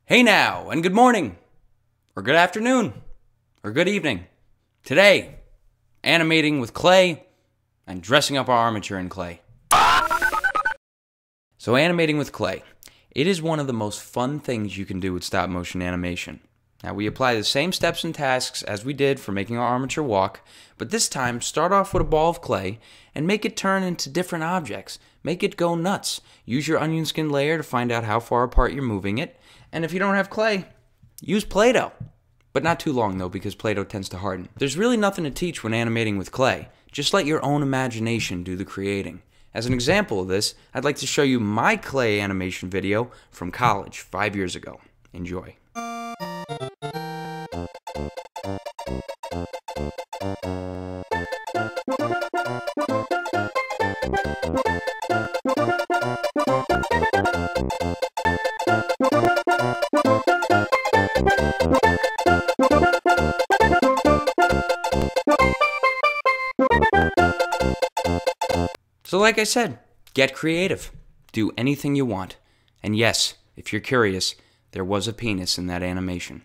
Hey now, and good morning, or good afternoon, or good evening. Today, animating with clay and dressing up our armature in clay. So animating with clay. It is one of the most fun things you can do with stop motion animation. Now we apply the same steps and tasks as we did for making our armature walk, but this time start off with a ball of clay and make it turn into different objects. Make it go nuts. Use your onion skin layer to find out how far apart you're moving it. And if you don't have clay, use Play-Doh. But not too long though, because Play-Doh tends to harden. There's really nothing to teach when animating with clay. Just let your own imagination do the creating. As an example of this, I'd like to show you my clay animation video from college 5 years ago. Enjoy. So like I said, get creative. Do anything you want. And yes, if you're curious, there was a penis in that animation.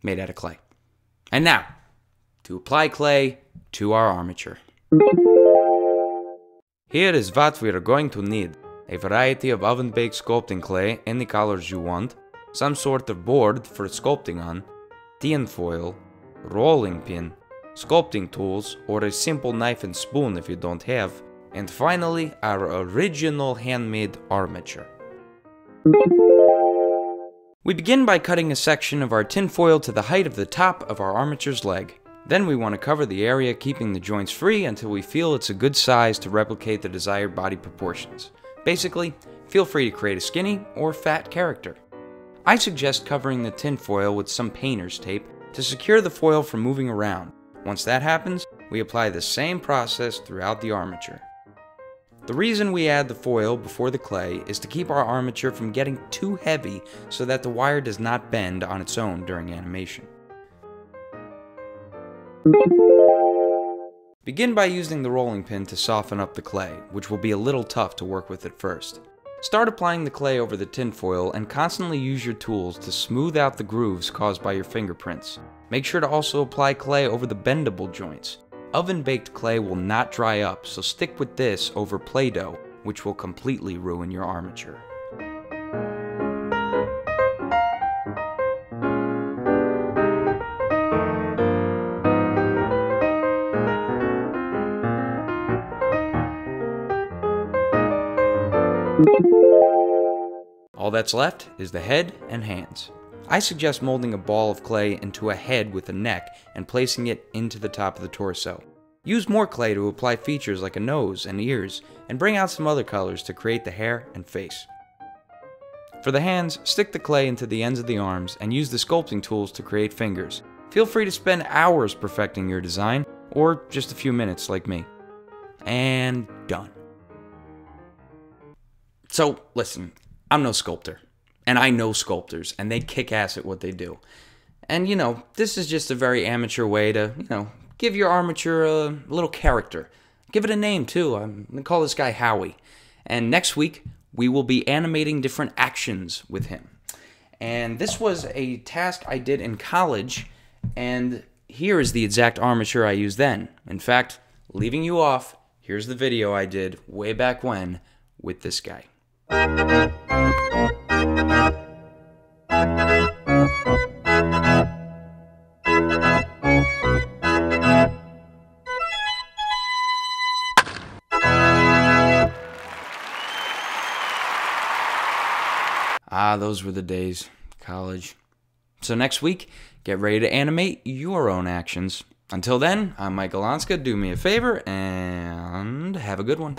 Made out of clay. And now, to apply clay to our armature. Here is what we are going to need. A variety of oven-baked sculpting clay, any colors you want, some sort of board for sculpting on, tin foil, rolling pin, sculpting tools, or a simple knife and spoon if you don't have, and finally, our original handmade armature. We begin by cutting a section of our tin foil to the height of the top of our armature's leg. Then we want to cover the area, keeping the joints free until we feel it's a good size to replicate the desired body proportions. Basically, feel free to create a skinny or fat character. I suggest covering the tin foil with some painter's tape to secure the foil from moving around. Once that happens, we apply the same process throughout the armature. The reason we add the foil before the clay is to keep our armature from getting too heavy so that the wire does not bend on its own during animation. Begin by using the rolling pin to soften up the clay, which will be a little tough to work with at first. Start applying the clay over the tin foil and constantly use your tools to smooth out the grooves caused by your fingerprints. Make sure to also apply clay over the bendable joints. Oven-baked clay will not dry up, so stick with this over Play-Doh, which will completely ruin your armature. All that's left is the head and hands. I suggest molding a ball of clay into a head with a neck and placing it into the top of the torso. Use more clay to apply features like a nose and ears, and bring out some other colors to create the hair and face. For the hands, stick the clay into the ends of the arms and use the sculpting tools to create fingers. Feel free to spend hours perfecting your design, or just a few minutes like me. And done. So, listen, I'm no sculptor. And I know sculptors, and they kick ass at what they do. And, this is just a very amateur way to, give your armature a little character. Give it a name, too. I'm going to call this guy Howie. And next week, we will be animating different actions with him. And this was a task I did in college, and here is the exact armature I used then. In fact, leaving you off, here's the video I did way back when with this guy. Ah, those were the days. College. So next week, get ready to animate your own actions. Until then, I'm Michael Onska. Do me a favor and have a good one.